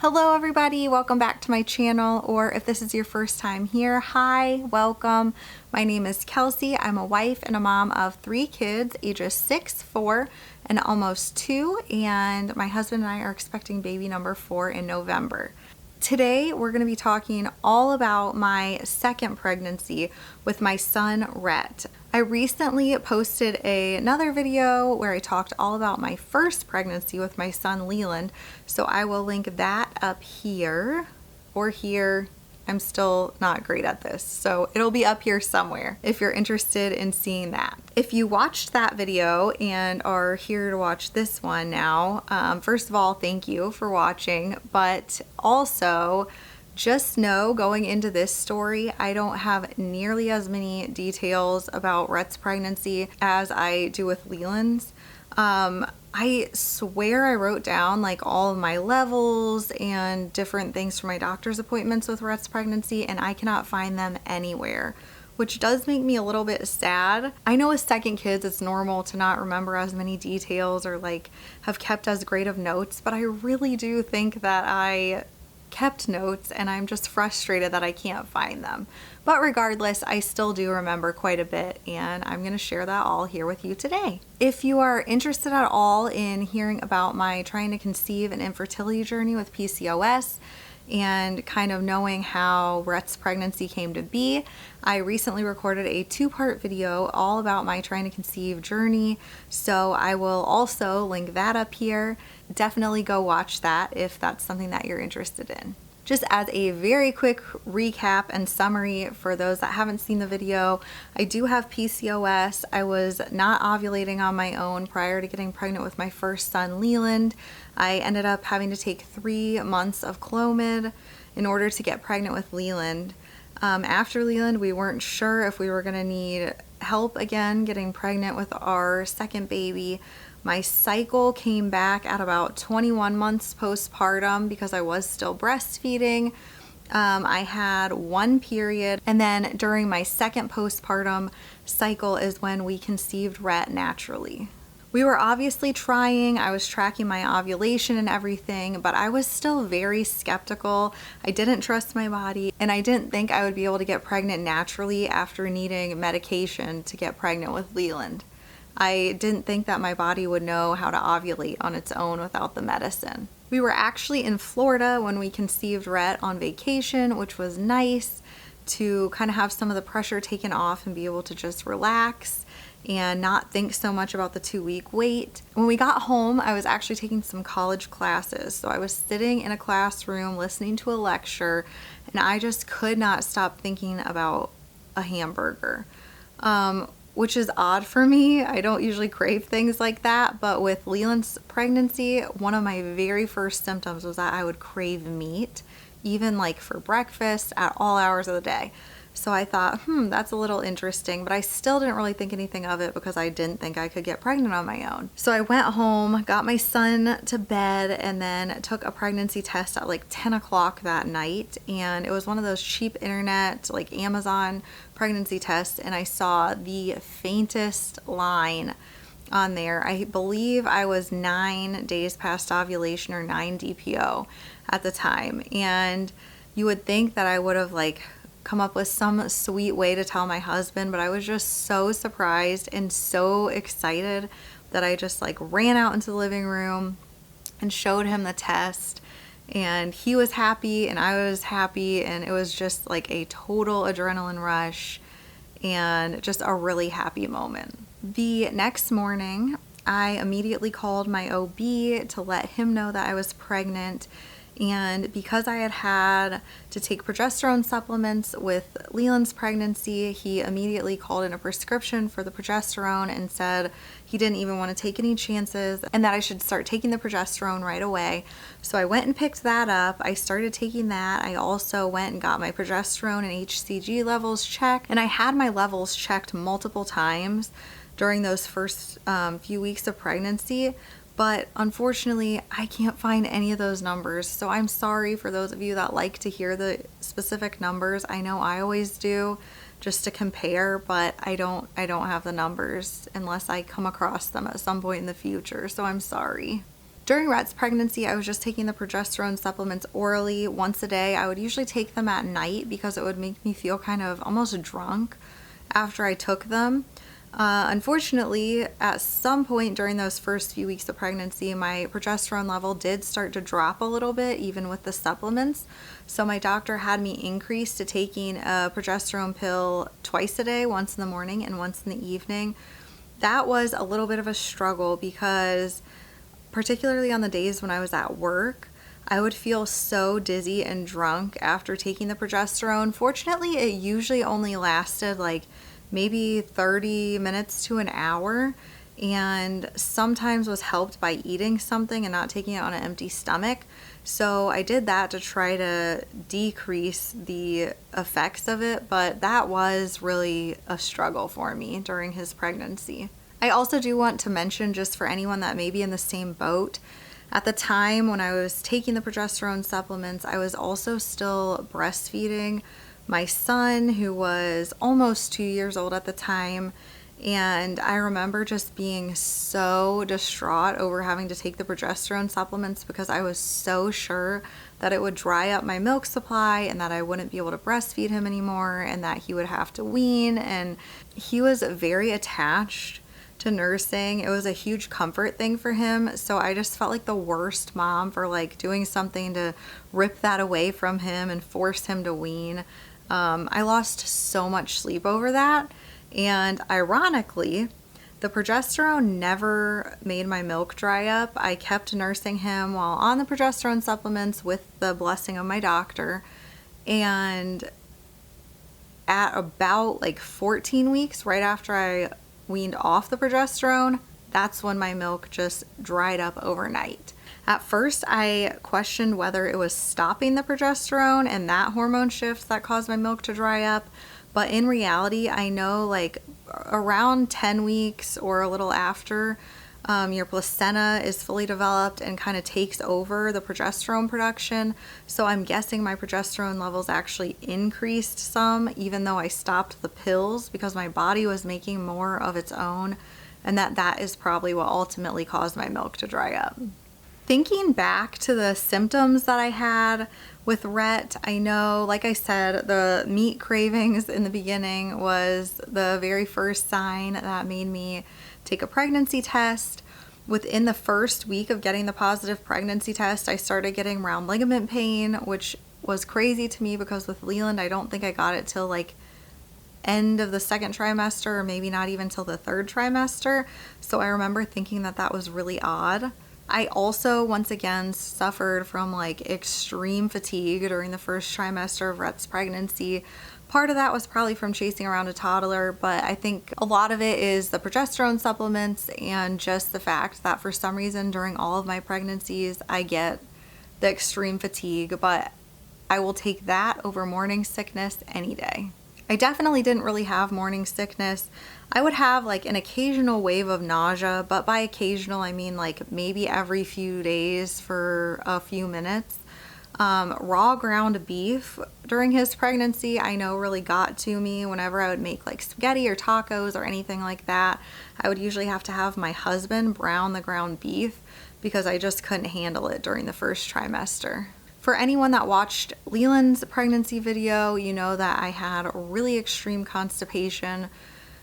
Hello everybody, welcome back to my channel, or if this is your first time here, hi, welcome. My name is Kelsey. I'm a wife and a mom of 3 kids, ages 6, 4, and almost 2, and my husband and I are expecting baby number 4 in November. Today we're going to be talking all about my second pregnancy with my son Rhett. I recently posted another video where I talked all about my first pregnancy with my son Leland, so I will link that up here or here. I'm still not great at this, so it'll be up here somewhere if you're interested in seeing that. If you watched that video and are here to watch this one now, first of all, thank you for watching, but also just know going into this story, I don't have nearly as many details about Rhett's pregnancy as I do with Leland's. I swear I wrote down like all of my levels and different things for my doctor's appointments with Rhett's pregnancy, and I cannot find them anywhere, which does make me a little bit sad. I know with second kids it's normal to not remember as many details or like have kept as great of notes, but I really do think that I kept notes and I'm just frustrated that I can't find them. But regardless, I still do remember quite a bit, and I'm going to share that all here with you today. If you are interested at all in hearing about my trying to conceive and infertility journey with PCOS and kind of knowing how Rhett's pregnancy came to be, I recently recorded a 2-part video all about my trying to conceive journey, so I will also link that up here. Definitely go watch that if that's something that you're interested in. Just as a very quick recap and summary for those that haven't seen the video, I do have PCOS. I was not ovulating on my own prior to getting pregnant with my first son, Leland. I ended up having to take 3 months of clomid in order to get pregnant with Leland. After Leland, we weren't sure if we were going to need help again getting pregnant with our second baby. My cycle came back at about 21 months postpartum because I was still breastfeeding. I had 1 period, and then during my second postpartum cycle is when we conceived Rhett naturally. We were obviously trying, I was tracking my ovulation and everything, but I was still very skeptical. I didn't trust my body, and I didn't think I would be able to get pregnant naturally after needing medication to get pregnant with Leland. I didn't think that my body would know how to ovulate on its own without the medicine. We were actually in Florida when we conceived Rhett on vacation, which was nice to kind of have some of the pressure taken off and be able to just relax and not think so much about the 2-week wait. When we got home, I was actually taking some college classes. So I was sitting in a classroom listening to a lecture, and I just could not stop thinking about a hamburger. Which is odd for me. I don't usually crave things like that, but with Leland's pregnancy, one of my very first symptoms was that I would crave meat, even like for breakfast at all hours of the day. So I thought, that's a little interesting, but I still didn't really think anything of it because I didn't think I could get pregnant on my own. So I went home, got my son to bed, and then took a pregnancy test at like 10 o'clock that night. And it was one of those cheap internet, like Amazon pregnancy tests, and I saw the faintest line on there. I believe I was 9 days past ovulation or 9 DPO at the time. And you would think that I would have like come up with some sweet way to tell my husband, but I was just so surprised and so excited that I just like ran out into the living room and showed him the test, and he was happy and I was happy, and it was just like a total adrenaline rush and just a really happy moment. The next morning, I immediately called my OB to let him know that I was pregnant. And because I had had to take progesterone supplements with Leland's pregnancy, he immediately called in a prescription for the progesterone and said he didn't even want to take any chances and that I should start taking the progesterone right away. So I went and picked that up. I started taking that. I also went and got my progesterone and HCG levels checked, and I had my levels checked multiple times during those first few weeks of pregnancy. But unfortunately, I can't find any of those numbers. So I'm sorry for those of you that like to hear the specific numbers. I know I always do, just to compare, but I don't have the numbers unless I come across them at some point in the future. So I'm sorry. During Rhett's pregnancy, I was just taking the progesterone supplements orally once a day. I would usually take them at night because it would make me feel kind of almost drunk after I took them. Unfortunately, at some point during those first few weeks of pregnancy, my progesterone level did start to drop a little bit, even with the supplements. So my doctor had me increase to taking a progesterone pill twice a day, once in the morning and once in the evening. That was a little bit of a struggle because particularly on the days when I was at work, I would feel so dizzy and drunk after taking the progesterone. Fortunately, it usually only lasted like maybe 30 minutes to an hour, and sometimes was helped by eating something and not taking it on an empty stomach. So I did that to try to decrease the effects of it, but that was really a struggle for me during his pregnancy. I also do want to mention, just for anyone that may be in the same boat, at the time when I was taking the progesterone supplements, I was also still breastfeeding my son, who was almost 2 years old at the time. And I remember just being so distraught over having to take the progesterone supplements because I was so sure that it would dry up my milk supply and that I wouldn't be able to breastfeed him anymore and that he would have to wean. And he was very attached to nursing. It was a huge comfort thing for him. So I just felt like the worst mom for like doing something to rip that away from him and force him to wean. I lost so much sleep over that, and ironically, the progesterone never made my milk dry up. I kept nursing him while on the progesterone supplements with the blessing of my doctor, and at about like 14 weeks, right after I weaned off the progesterone, that's when my milk just dried up overnight. At first, I questioned whether it was stopping the progesterone and that hormone shift that caused my milk to dry up. But in reality, I know like around 10 weeks or a little after, your placenta is fully developed and kind of takes over the progesterone production. So I'm guessing my progesterone levels actually increased some, even though I stopped the pills, because my body was making more of its own. And that is probably what ultimately caused my milk to dry up. Thinking back to the symptoms that I had with Rhett, I know, like I said, the meat cravings in the beginning was the very first sign that made me take a pregnancy test. Within the first week of getting the positive pregnancy test, I started getting round ligament pain, which was crazy to me because with Leland, I don't think I got it till like end of the second trimester, or maybe not even till the third trimester. So I remember thinking that that was really odd. I also, once again, suffered from like extreme fatigue during the first trimester of Rhett's pregnancy. Part of that was probably from chasing around a toddler, but I think a lot of it is the progesterone supplements and just the fact that for some reason during all of my pregnancies, I get the extreme fatigue, but I will take that over morning sickness any day. I definitely didn't really have morning sickness. I would have like an occasional wave of nausea, but by occasional, I mean like maybe every few days for a few minutes. Raw ground beef during his pregnancy, I know really got to me whenever I would make like spaghetti or tacos or anything like that. I would usually have to have my husband brown the ground beef because I just couldn't handle it during the first trimester. For anyone that watched Leland's pregnancy video, you know that I had really extreme constipation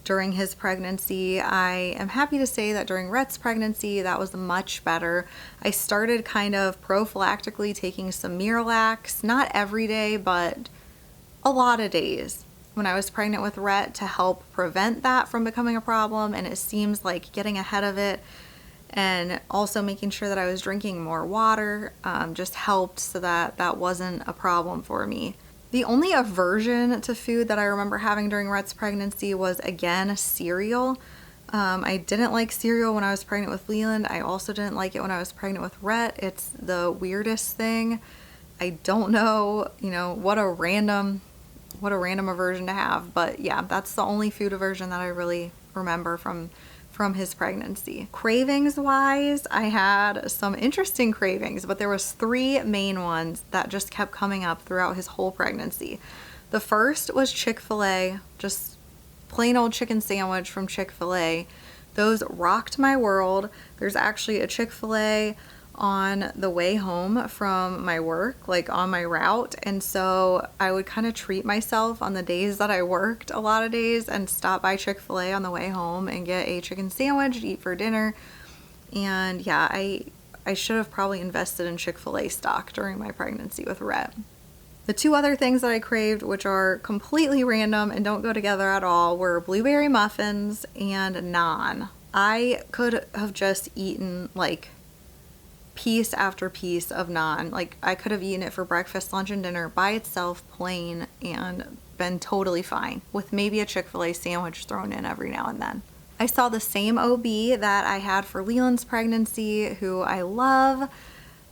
during his pregnancy. I am happy to say that during Rhett's pregnancy, that was much better. I started kind of prophylactically taking some Miralax, not every day, but a lot of days when I was pregnant with Rhett to help prevent that from becoming a problem. And it seems like getting ahead of it and also making sure that I was drinking more water just helped so that that wasn't a problem for me. The only aversion to food that I remember having during Rhett's pregnancy was, again, cereal. I didn't like cereal when I was pregnant with Leland. I also didn't like it when I was pregnant with Rhett. It's the weirdest thing. I don't know, what a random aversion to have. But yeah, that's the only food aversion that I really remember from his pregnancy. Cravings wise, I had some interesting cravings, but there was 3 main ones that just kept coming up throughout his whole pregnancy. The first was Chick-fil-A, just plain old chicken sandwich from Chick-fil-A. Those rocked my world. There's actually a Chick-fil-A on the way home from my work, like on my route. And so I would kind of treat myself on the days that I worked a lot of days and stop by Chick-fil-A on the way home and get a chicken sandwich to eat for dinner. And yeah, I should have probably invested in Chick-fil-A stock during my pregnancy with Rhett. The two other things that I craved, which are completely random and don't go together at all, were blueberry muffins and naan. I could have just eaten like piece after piece of naan. Like I could have eaten it for breakfast, lunch, and dinner by itself, plain, and been totally fine with maybe a Chick-fil-A sandwich thrown in every now and then. I saw the same OB that I had for Leland's pregnancy, who I love,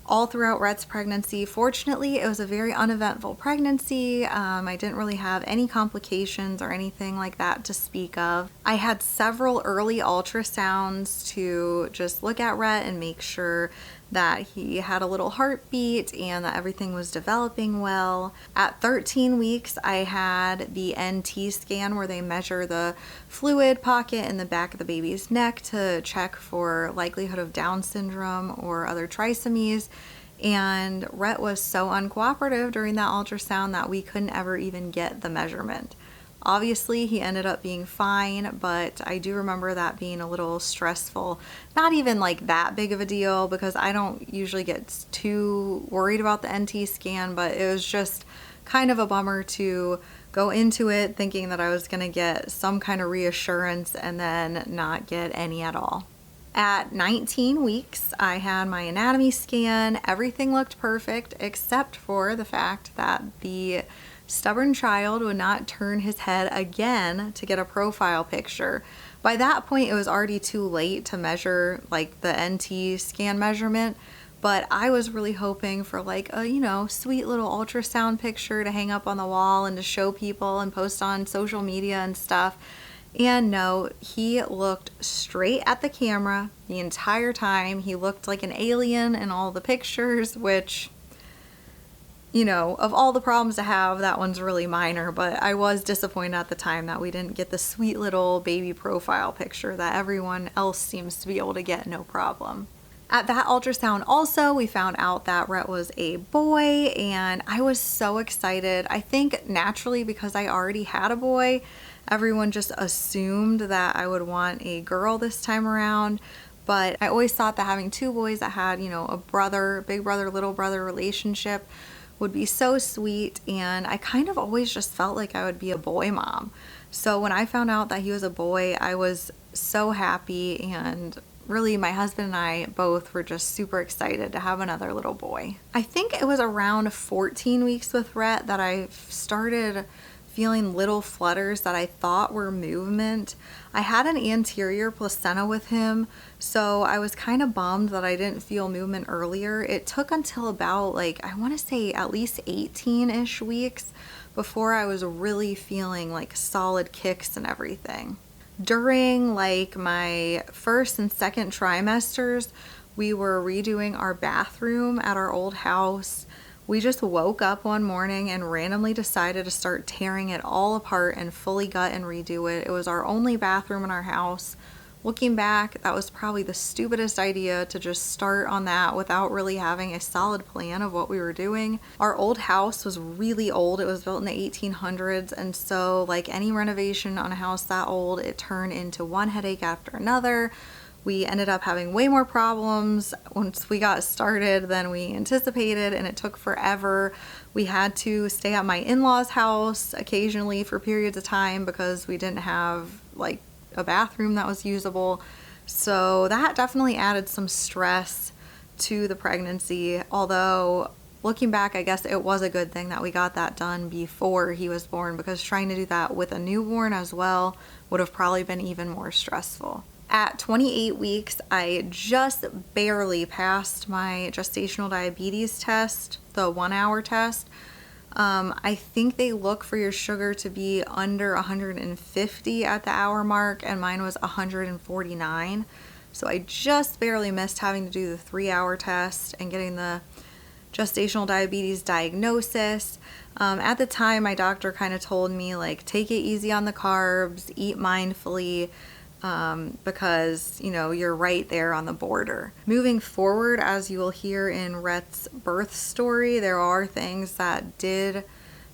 all throughout Rhett's pregnancy. Fortunately, it was a very uneventful pregnancy. I didn't really have any complications or anything like that to speak of. I had several early ultrasounds to just look at Rhett and make sure that he had a little heartbeat and that everything was developing well. At 13 weeks, I had the NT scan where they measure the fluid pocket in the back of the baby's neck to check for likelihood of Down syndrome or other trisomies. And Rhett was so uncooperative during that ultrasound that we couldn't ever even get the measurement. Obviously, he ended up being fine, but I do remember that being a little stressful. Not even like that big of a deal because I don't usually get too worried about the NT scan, but it was just kind of a bummer to go into it thinking that I was going to get some kind of reassurance and then not get any at all. At 19 weeks, I had my anatomy scan. Everything looked perfect except for the fact that the stubborn child would not turn his head again to get a profile picture. By that point, it was already too late to measure like the NT scan measurement, but I was really hoping for like a, sweet little ultrasound picture to hang up on the wall and to show people and post on social media and stuff. And no, he looked straight at the camera the entire time. He looked like an alien in all the pictures, which, of all the problems to have, that one's really minor, but I was disappointed at the time that we didn't get the sweet little baby profile picture that everyone else seems to be able to get no problem. At that ultrasound also, we found out that Rhett was a boy, and I was so excited. I think naturally because I already had a boy, everyone just assumed that I would want a girl this time around. But I always thought that having two boys that had, a brother, big brother, little brother relationship would be so sweet, and I kind of always just felt like I would be a boy mom. So when I found out that he was a boy, I was so happy, and really my husband and I both were just super excited to have another little boy. I think it was around 14 weeks with Rhett that I started feeling little flutters that I thought were movement. I had an anterior placenta with him, so I was kind of bummed that I didn't feel movement earlier. It took until about I want to say at least 18-ish weeks before I was really feeling like solid kicks and everything. During my first and second trimesters, we were redoing our bathroom at our old house. We just woke up one morning and randomly decided to start tearing it all apart and fully gut and redo it. It was our only bathroom in our house. Looking back, that was probably the stupidest idea to just start on that without really having a solid plan of what we were doing. Our old house was really old. It was built in the 1800s, and so like any renovation on a house that old, it turned into one headache after another. We ended up having way more problems once we got started than we anticipated, and it took forever. We had to stay at my in-laws' house occasionally for periods of time because we didn't have a bathroom that was usable. So that definitely added some stress to the pregnancy, although looking back, I guess it was a good thing that we got that done before he was born, because trying to do that with a newborn as well would have probably been even more stressful. At 28 weeks, I just barely passed my gestational diabetes test, the 1-hour test. I think they look for your sugar to be under 150 at the hour mark, and mine was 149. So I just barely missed having to do the 3-hour test and getting the gestational diabetes diagnosis. At the time, my doctor kind of told me take it easy on the carbs, eat mindfully, because, you know, you're right there on the border. Moving forward, as you will hear in Rhett's birth story, there are things that did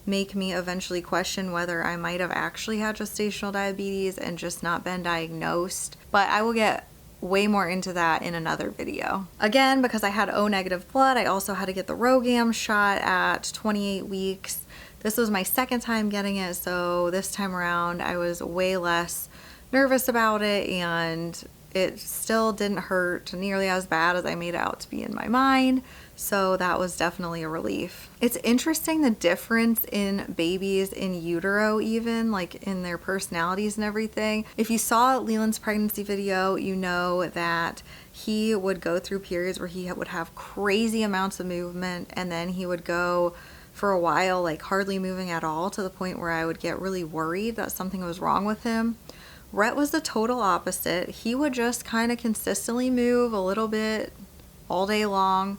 make me eventually question whether I might have actually had gestational diabetes and just not been diagnosed. But I will get way more into that in another video. Again, because I had O negative blood, I also had to get the rhogam shot at 28 weeks. This was my second time getting it, so this time around I was way less nervous about it, and it still didn't hurt nearly as bad as I made it out to be in my mind. So that was definitely a relief. It's interesting the difference in babies in utero, even like in their personalities and everything. If you saw Leland's pregnancy video, you know that he would go through periods where he would have crazy amounts of movement, and then he would go for a while like hardly moving at all, to the point where I would get really worried that something was wrong with him. Rhett was the total opposite. He would just kind of consistently move a little bit all day long.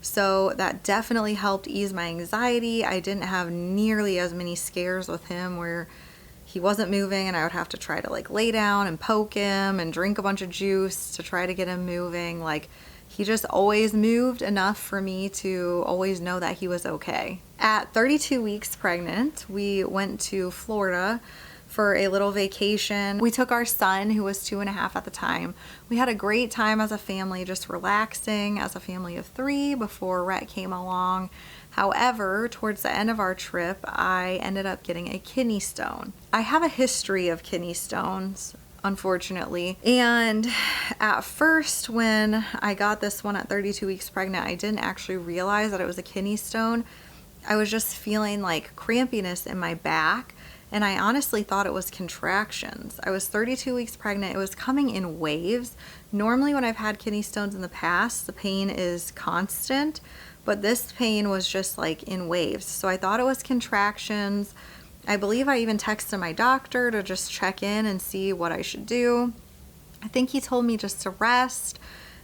So that definitely helped ease my anxiety. I didn't have nearly as many scares with him where he wasn't moving and I would have to try to like lay down and poke him and drink a bunch of juice to try to get him moving. Like, he just always moved enough for me to always know that he was okay. At 32 weeks pregnant, we went to Florida for a little vacation. We took our son, who was 2.5 at the time. We had a great time as a family, just relaxing as a family of 3 before Rhett came along. However, towards the end of our trip, I ended up getting a kidney stone. I have a history of kidney stones, unfortunately. And at first, when I got this one at 32 weeks pregnant, I didn't actually realize that it was a kidney stone. I was just feeling like crampiness in my back, and I honestly thought it was contractions. I was 32 weeks pregnant. It was coming in waves. Normally when I've had kidney stones in the past, the pain is constant, but this pain was just like in waves. So I thought it was contractions. I believe I even texted my doctor to just check in and see what I should do. I think he told me just to rest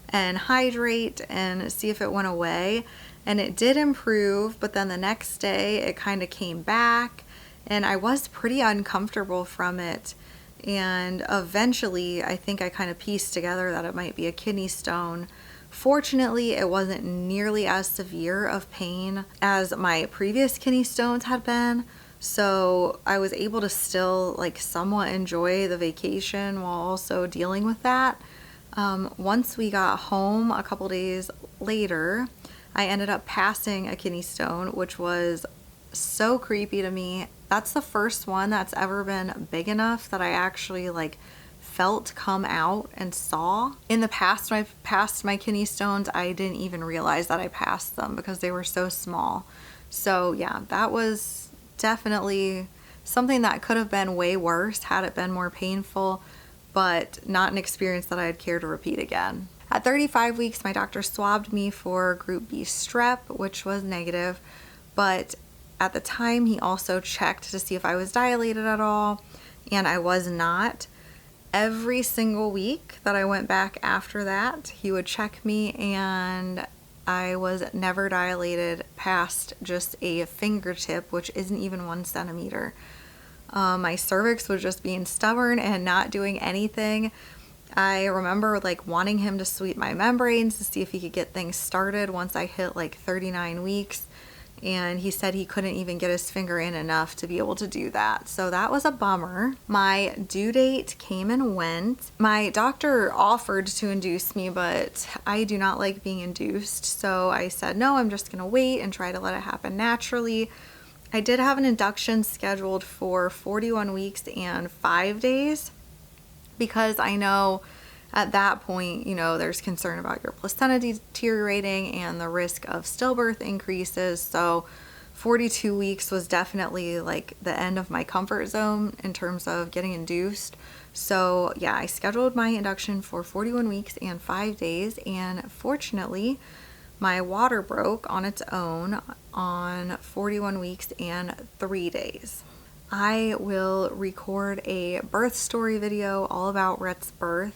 and hydrate and see if it went away. And it did improve, but then the next day it kind of came back. And I was pretty uncomfortable from it. And eventually, I think I kind of pieced together that it might be a kidney stone. Fortunately, it wasn't nearly as severe of pain as my previous kidney stones had been. So I was able to still like somewhat enjoy the vacation while also dealing with that. Once we got home a couple days later, I ended up passing a kidney stone, which was so creepy to me. That's the first one that's ever been big enough that I actually like felt come out and saw. In the past, when I've passed my kidney stones, I didn't even realize that I passed them because they were so small. So yeah, that was definitely something that could have been way worse had it been more painful, but not an experience that I'd care to repeat again. At 35 weeks, my doctor swabbed me for group B strep, which was negative, but at the time, he also checked to see if I was dilated at all, and I was not. Every single week that I went back after that, he would check me, and I was never dilated past just a fingertip, which isn't even 1 centimeter. My cervix was just being stubborn and not doing anything. I remember like wanting him to sweep my membranes to see if he could get things started once I hit like 39 weeks. And he said he couldn't even get his finger in enough to be able to do that. So that was a bummer. My due date came and went. My doctor offered to induce me, but I do not like being induced. So I said, no, I'm just going to wait and try to let it happen naturally. I did have an induction scheduled for 41 weeks and 5 days because I know at that point, you know, there's concern about your placenta deteriorating and the risk of stillbirth increases. So 42 weeks was definitely like the end of my comfort zone in terms of getting induced. So yeah, I scheduled my induction for 41 weeks and 5 days, and fortunately my water broke on its own on 41 weeks and 3 days. I will record a birth story video all about Rhett's birth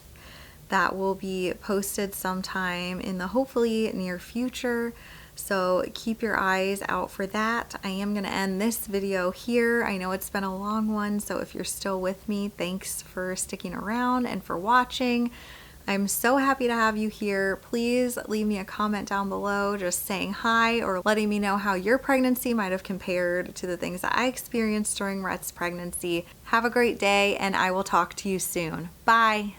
that will be posted sometime in the hopefully near future. So keep your eyes out for that. I am going to end this video here. I know it's been a long one, so if you're still with me, thanks for sticking around and for watching. I'm so happy to have you here. Please leave me a comment down below just saying hi or letting me know how your pregnancy might have compared to the things that I experienced during Rhett's pregnancy. Have a great day, and I will talk to you soon. Bye.